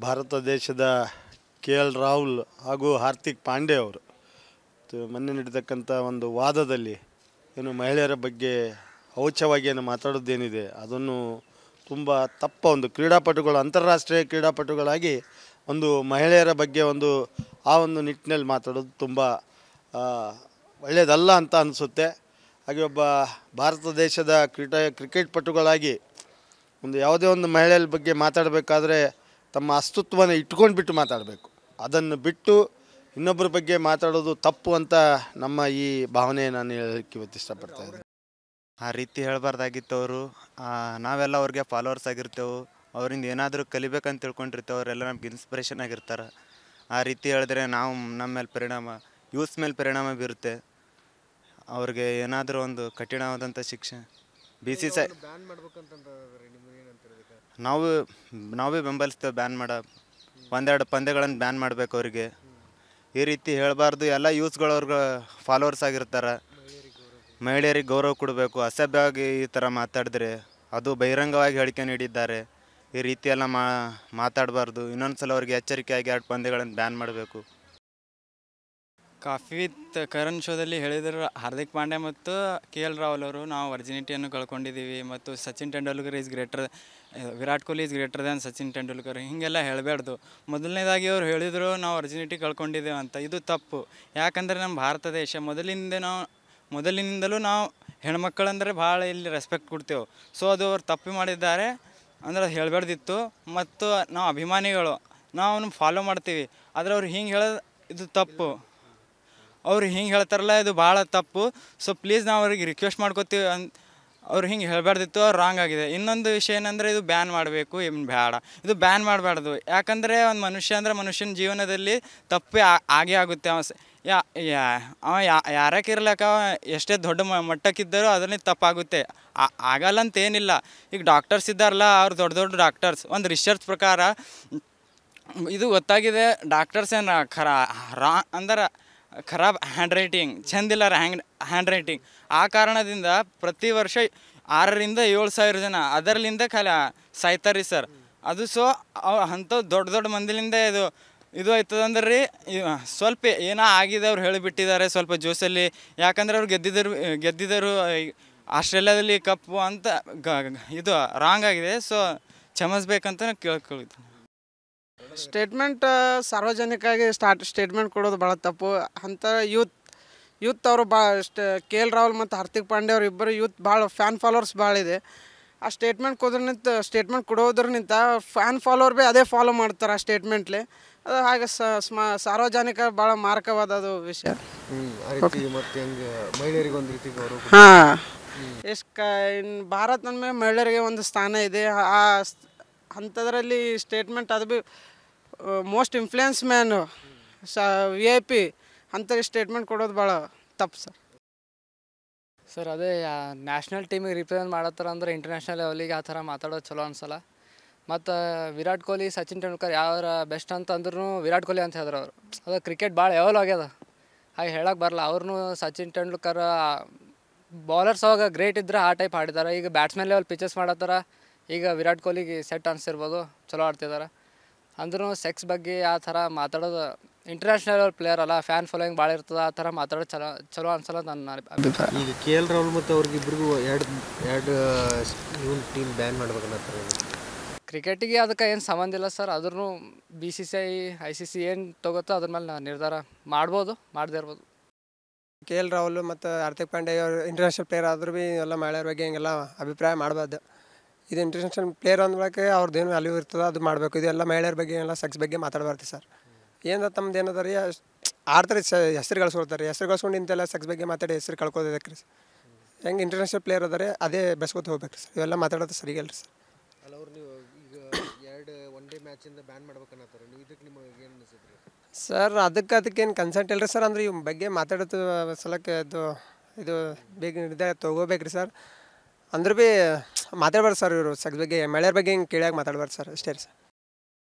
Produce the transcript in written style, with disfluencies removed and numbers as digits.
ಭಾರತ ದೇಶದ K L Rahul ಹಾಗೂ ಹಾರ್ದಿಕ್ ಪಾಂಡೆ ಅವರು ಮೊನ್ನೆ ನಡೆತಕ್ಕಂಥ ಒಂದು ವಾದದಲ್ಲಿ ಏನು ಮಹಿಳೆಯರ ಬಗ್ಗೆ ಔಚವಾಗಿ ಏನು ಮಾತಾಡೋದೇನಿದೆ ಅದನ್ನು ತುಂಬ ತಪ್ಪ ಒಂದು ಕ್ರೀಡಾಪಟುಗಳು ಅಂತಾರಾಷ್ಟ್ರೀಯ ಕ್ರೀಡಾಪಟುಗಳಾಗಿ ಒಂದು ಮಹಿಳೆಯರ ಬಗ್ಗೆ ಆ ಒಂದು ನಿಟ್ಟಿನಲ್ಲಿ ಮಾತಾಡೋದು ತುಂಬ ಒಳ್ಳೆಯದಲ್ಲ ಅಂತ ಅನಿಸುತ್ತೆ. ಹಾಗೆ ಒಬ್ಬ ಭಾರತ ದೇಶದ ಕ್ರಿಕೆಟ್ ಪಟುಗಳಾಗಿ ಯಾವುದೇ ಒಂದು ಮಹಿಳೆಯರ ಬಗ್ಗೆ ಮಾತಾಡಬೇಕಾದ್ರೆ ತಮ್ಮ ಅಸ್ತಿತ್ವನ ಇಟ್ಕೊಂಡ್ಬಿಟ್ಟು ಮಾತಾಡಬೇಕು. ಅದನ್ನು ಬಿಟ್ಟು ಇನ್ನೊಬ್ಬರ ಬಗ್ಗೆ ಮಾತಾಡೋದು ತಪ್ಪು ಅಂತ ನಮ್ಮ ಈ ಭಾವನೆ ನಾನು ಹೇಳಲಿಕ್ಕೆ ಇವತ್ತು ಇಷ್ಟಪಡ್ತಾ ಇದ್ದೀನಿ. ಆ ರೀತಿ ಹೇಳಬಾರ್ದಾಗಿತ್ತು. ಅವರು ನಾವೆಲ್ಲ ಅವ್ರಿಗೆ ಫಾಲೋವರ್ಸ್ ಆಗಿರ್ತೇವೆ, ಅವರಿಂದ ಏನಾದರೂ ಕಲಿಬೇಕಂತ ತಿಳ್ಕೊಂಡಿರ್ತೇವೆ. ಅವರೆಲ್ಲ ನಮ್ಗೆ ಇನ್ಸ್ಪಿರೇಷನ್ ಆಗಿರ್ತಾರೆ. ಆ ರೀತಿ ಹೇಳಿದ್ರೆ ನಾವು ನಮ್ಮ ಮೇಲೆ ಯೂಸ್ ಮೇಲೆ ಪರಿಣಾಮ ಬೀರುತ್ತೆ. ಅವ್ರಿಗೆ ಏನಾದರೂ ಒಂದು ಕಠಿಣವಾದಂಥ ಶಿಕ್ಷೆ BCCI ನಾವೇ ಬೆಂಬಲಿಸ್ತೇವೆ. ಬ್ಯಾನ್ ಒಂದೆರಡು ಪಂದ್ಯಗಳನ್ನು ಬ್ಯಾನ್ ಮಾಡಬೇಕು ಅವರಿಗೆ. ಈ ರೀತಿ ಹೇಳಬಾರ್ದು. ಎಲ್ಲ ಯೂಸ್ಗಳು ಅವ್ರಿಗೆ ಫಾಲೋವರ್ಸ್ ಆಗಿರ್ತಾರೆ. ಮಹಿಳೆಯರಿಗೆ ಗೌರವ ಕೊಡಬೇಕು. ಅಸಭ್ಯವಾಗಿ ಈ ಥರ ಮಾತಾಡಿದ್ರೆ ಅದು ಬಹಿರಂಗವಾಗಿ ಹೇಳಿಕೆ ನೀಡಿದ್ದಾರೆ. ಈ ರೀತಿಯೆಲ್ಲ ಮಾತಾಡಬಾರ್ದು. ಇನ್ನೊಂದು ಸಲ ಅವ್ರಿಗೆ ಎಚ್ಚರಿಕೆಯಾಗಿ 2 ಪಂದ್ಯಗಳನ್ನು ಬ್ಯಾನ್ ಮಾಡಬೇಕು. ಕಾಫಿ ವಿತ್ ಕರಣ್ ಶೋದಲ್ಲಿ ಹೇಳಿದರು ಹಾರ್ದಿಕ್ ಪಾಂಡ್ಯ ಮತ್ತು KL ರಾಹುಲ್ ಅವರು ನಾವು ವರ್ಜಿನಿಟಿಯನ್ನು ಕಳ್ಕೊಂಡಿದ್ದೀವಿ ಮತ್ತು Sachin Tendulkar Virat Kohli is greater than Sachin Tendulkar ಹೀಗೆಲ್ಲ ಹೇಳಬಾರ್ದು. ಮೊದಲನೇದಾಗಿ ಅವ್ರು ಹೇಳಿದರು ನಾವು ವರ್ಜಿನಿಟಿ ಕಳ್ಕೊಂಡಿದ್ದೇವೆ ಅಂತ. ಇದು ತಪ್ಪು. ಯಾಕಂದರೆ ನಮ್ಮ ಭಾರತ ದೇಶ ಮೊದಲಿನಿಂದಲೂ ನಾವು ಹೆಣ್ಮಕ್ಕಳಂದರೆ ಭಾಳ ಇಲ್ಲಿ ರೆಸ್ಪೆಕ್ಟ್ ಕೊಡ್ತೇವೆ. ಸೊ ಅದು ಅವ್ರು ತಪ್ಪು ಮಾಡಿದ್ದಾರೆ ಅಂದ್ರೆ ಅದು ಹೇಳಬಾರ್ದಿತ್ತು. ಮತ್ತು ನಾವು ಅಭಿಮಾನಿಗಳು ನಾವು ಫಾಲೋ ಮಾಡ್ತೀವಿ. ಆದರೆ ಅವ್ರು ಹಿಂಗೆ ಹೇಳೋದು ಇದು ತಪ್ಪು. ಅವ್ರು ಹಿಂಗೆ ಹೇಳ್ತಾರಲ್ಲ ಇದು ಭಾಳ ತಪ್ಪು. ಸೊ ಪ್ಲೀಸ್ ನಾವು ಅವ್ರಿಗೆ ರಿಕ್ವೆಸ್ಟ್ ಮಾಡ್ಕೋತೀವಿ. ಅವ್ರು ಹಿಂಗೆ ಹೇಳಬಾರ್ದಿತ್ತು. ಅವ್ರು ರಾಂಗ್ ಆಗಿದೆ. ಇನ್ನೊಂದು ವಿಷಯ ಏನಂದರೆ ಇದು ಬ್ಯಾನ್ ಮಾಡಬೇಕು. ಬೇಡ, ಇದು ಬ್ಯಾನ್ ಮಾಡಬಾರ್ದು. ಯಾಕಂದರೆ ಒಂದು ಮನುಷ್ಯ ಅಂದರೆ ಮನುಷ್ಯನ ಜೀವನದಲ್ಲಿ ತಪ್ಪೇ ಆಗೇ ಆಗುತ್ತೆ. ಅವ ಯಾರಕ್ಕೆ ಇರ್ಲಕ್ಕ ಎಷ್ಟೇ ದೊಡ್ಡ ಮಟ್ಟಕ್ಕಿದ್ದರೂ ಅದರಲ್ಲಿ ತಪ್ಪಾಗುತ್ತೆ. ಆಗಲ್ಲ ಅಂತ ಏನಿಲ್ಲ. ಈಗ ಡಾಕ್ಟರ್ಸ್ ಇದ್ದಾರಲ್ಲ, ಅವ್ರು ದೊಡ್ಡ ಡಾಕ್ಟರ್ಸ್ ಒಂದು ರಿಸರ್ಚ್ ಪ್ರಕಾರ ಇದು ಗೊತ್ತಾಗಿದೆ. ಡಾಕ್ಟರ್ಸ್ ಏನು ಅಂದ್ರೆ ಖರಾಬ್ ಹ್ಯಾಂಡ್ ರೈಟಿಂಗ್, ಚೆಂದಿಲ್ಲ ಹ್ಯಾಂಡ್ ರೈಟಿಂಗ್. ಆ ಕಾರಣದಿಂದ ಪ್ರತಿ ವರ್ಷ 6,000 to 7,000 ಜನ ಅದರಲ್ಲಿಂದ ಸಾಯ್ತಾರೆ ಸರ್. ಅದು ಸೊ ಅಂಥವು ದೊಡ್ಡ ಮಂದಿಲಿಂದ ಇದು ಆಯ್ತದ ಅಂದ್ರೆ ರೀ ಸ್ವಲ್ಪ ಏನೋ ಆಗಿದೆ. ಅವ್ರು ಹೇಳಿಬಿಟ್ಟಿದ್ದಾರೆ ಸ್ವಲ್ಪ ಜೋಶಲ್ಲಿ. ಯಾಕಂದ್ರೆ ಅವ್ರು ಗೆದ್ದಿದ್ದರು ಆಸ್ಟ್ರೇಲಿಯಾದಲ್ಲಿ ಕಪ್ಪು ಅಂತ ಇದು ರಾಂಗ್ ಆಗಿದೆ. ಸೊ ಕ್ಷಮಿಸ್ಬೇಕಂತ ಕೇಳ್ಕೊಳ್ತೀನಿ. ಸ್ಟೇಟ್ಮೆಂಟ್ ಸಾರ್ವಜನಿಕವಾಗಿ ಸ್ಟೇಟ್ಮೆಂಟ್ ಕೊಡೋದು ಭಾಳ ತಪ್ಪು. ಅಂಥ ಯೂತ್ ಅವರು KL ರಾಹುಲ್ ಮತ್ತು ಹಾರ್ದಿಕ್ ಪಾಂಡ್ಯ ಅವರು ಇಬ್ಬರು ಯೂತ್ ಭಾಳ ಫ್ಯಾನ್ ಫಾಲೋವರ್ಸ್ ಭಾಳ ಇದೆ. ಆ ಸ್ಟೇಟ್ಮೆಂಟ್ ಕೊಡೋದ್ರಿಂದ ಫ್ಯಾನ್ ಫಾಲೋವರ್ ಭೀ ಅದೇ ಫಾಲೋ ಮಾಡ್ತಾರೆ ಆ ಸ್ಟೇಟ್ಮೆಂಟ್ಲಿ. ಅದು ಹಾಗೆ ಸಾರ್ವಜನಿಕ ಭಾಳ ಮಾರಕವಾದದು ವಿಷಯ. ಹಾಂ, ಭಾರತ ಅಂದಮೇಲೆ ಮಹಿಳೆಯರಿಗೆ ಒಂದು ಸ್ಥಾನ ಇದೆ. ಆ ಅಂಥದ್ರಲ್ಲಿ ಸ್ಟೇಟ್ಮೆಂಟ್ ಅದು ಭೀ ಮೋಸ್ಟ್ ಇನ್ಫ್ಲುಯೆನ್ಸ್ ಮ್ಯಾನು VIP ಅಂಥವ್ರಿಗೆ ಸ್ಟೇಟ್ಮೆಂಟ್ ಕೊಡೋದು ಭಾಳ ತಪ್ಪು ಸರ್. ಅದೇ ನ್ಯಾಷನಲ್ ಟೀಮಿಗೆ ರಿಪ್ರೆಸೆಂಟ್ ಮಾಡತ್ತಾರ ಅಂದ್ರೆ ಇಂಟರ್ನ್ಯಾಷನಲ್ ಲೆವೆಲಿಗೆ ಆ ಥರ ಮಾತಾಡೋದು ಚಲೋ ಅನ್ಸಲ್ಲ. ಮತ್ತು ವಿರಾಟ್ ಕೊಹ್ಲಿ, ಸಚಿನ್ ತೆಂಡೂಲ್ಕರ್ ಯಾವ್ಯಾರ ಬೆಸ್ಟ್ ಅಂತ ಅಂದ್ರೂ ವಿರಾಟ್ ಕೊಹ್ಲಿ ಅಂತ ಹೇಳಿದ್ರು ಅವರು. ಅದು ಕ್ರಿಕೆಟ್ ಭಾಳ ಎವಲ್ ಆಗ್ಯದ, ಹಾಗೆ ಹೇಳಕ್ಕೆ ಬರಲ್ಲ. ಅವ್ರೂ ಸಚಿನ್ ತೆಂಡೂಲ್ಕರ್ ಬೌಲರ್ಸ್ ಅವಾಗ ಗ್ರೇಟ್ ಇದ್ದರೆ ಆ ಟೈಪ್ ಆಡಿದ್ದಾರೆ. ಈಗ ಬ್ಯಾಟ್ಸ್ಮನ್ ಲೆವೆಲ್ ಪಿಚಸ್ ಮಾಡತ್ತಾರ. ಈಗ ವಿರಾಟ್ ಕೊಹ್ಲಿಗೆ ಸೆಟ್ ಅನಿಸಿರ್ಬೋದು, ಚಲೋ ಆಡ್ತಿದ್ದಾರೆ. ಅಂದ್ರೂ ಸೆಕ್ಸ್ ಬಗ್ಗೆ ಆ ಥರ ಮಾತಾಡೋದು, ಇಂಟರ್ನ್ಯಾಷನಲ್ ಲೆವೆಲ್ ಪ್ಲೇಯರ್ ಅಲ್ಲ, ಫ್ಯಾನ್ ಫಾಲೋಯಿಂಗ್ ಭಾಳ ಇರ್ತದೆ. ಆ ಥರ ಮಾತಾಡೋದು ಚಲೋ ಅನ್ಸಲ್ಲ ನನ್ನ ಅಭಿಪ್ರಾಯ. ಈಗ KL ರಾಹುಲ್ ಮತ್ತು ಅವ್ರಿಗಿಬ್ರಿಗೂ ಎರಡು ಟೀಮ್ ಬ್ಯಾನ್ ಮಾಡ್ಬೇಕನ್ನತ್ತಾರೆ. ಕ್ರಿಕೆಟಿಗೆ ಅದಕ್ಕೆ ಏನು ಸಂಬಂಧ ಇಲ್ಲ ಸರ್. ಆದ್ರೂ BCCI ICC ಏನು ತಗೋತೋ ಅದ್ರ ಮೇಲೆ ನಿರ್ಧಾರ ಮಾಡ್ಬೋದು, ಮಾಡದೇ ಇರ್ಬೋದು. KL ರಾಹುಲ್ ಮತ್ತು ಹಾರ್ದಿಕ್ ಪಾಂಡ್ಯ ಅವರು ಇಂಟರ್ನ್ಯಾಷನಲ್ ಪ್ಲೇಯರ್ ಆದ್ರೂ ಭೀ ಎಲ್ಲ ಮಹಿಳೆಯರ ಬಗ್ಗೆ ಹಿಂಗೆಲ್ಲ ಅಭಿಪ್ರಾಯ ಮಾಡಬಾರ್ದು. ಇದು ಇಂಟರ್ನ್ಯಾಷನಲ್ ಪ್ಲೇಯರ್ ಅಂದ್ಮೇಲೆ ಅವ್ರದ್ದೇನು ವ್ಯಾಲ್ಯೂ ಇರ್ತದೆ ಅದು ಮಾಡಬೇಕು. ಇದೆಲ್ಲ ಮಹಿಳೆಯರ ಬಗ್ಗೆ ಎಲ್ಲ ಸೆಕ್ಸ್ ಬಗ್ಗೆ ಮಾತಾಡಬಾರ್ದು ಸರ್. ಏನು ತಮ್ಮದು ಏನದ ರೀ ಆಡ್ತಾರೆ, ಹೆಸರು ಗಳಿಸ್ಕೊಳ್ತಾರೆ. ಹೆಸರು ಗಳಿಸ್ಕೊಂಡು ಇಂತೆಲ್ಲ ಸೆಕ್ಸ್ ಬಗ್ಗೆ ಮಾತಾಡಿ ಹೆಸರು ಕಳ್ಕೋದಕ್ಕೆ ರೀ ಸರ್. ಹೆಂಗೆ ಇಂಟರ್ನ್ಯಾಷನಲ್ ಪ್ಲೇಯರ್ ಅದಾರೆ ಅದೇ ಬೆಸ್ಕೊತ ಹೋಗ್ಬೇಕು ರೀ ಸರ್. ಇವೆಲ್ಲ ಮಾತಾಡೋದು ಸರಿಗಲ್ಲ ರೀ ಸರ್. ಅಲ್ಲ ಅವ್ರು ನೀವು ಈಗ 2 ಒನ್ ಡೇ ಮ್ಯಾಚಿಂದ ಬ್ಯಾನ್ ಮಾಡ್ಬೇಕನ್ನತ್ತಾರೆ. ನೀವು ಇದಕ್ಕೆ ನಿಮಗೆ ಏನು ಅನಿಸುತ್ತೆ ಸರ್? ಅದಕ್ಕೇನು ಕನ್ಸೆಂಟ್ ಇಲ್ಲ ರೀ ಸರ್. ಅಂದ್ರೆ ಇವ್ ಬಗ್ಗೆ ಮಾತಾಡೋದು ಸಲಕ್ಕೆ ಇದು ಬೇಗ ನಿರ್ಧಾರ ತೊಗೋಬೇಕು ರೀ ಸರ್. ಅಂದ್ರೆ ಭೀ ಮಾತಾಡ್ಬಾರ್ದು ಸರ್. ಇವರು ಸೆಕ್ಸ್ ಬಗ್ಗೆ ಮಹಿಳೆಯರ ಬಗ್ಗೆ ಹಿಂಗೆ ಕೇಳಿಯಾಗಿ ಮಾತಾಡ್ಬಾರ್ದು ಸರ್. ಅಷ್ಟೇ ರೀ ಸರ್.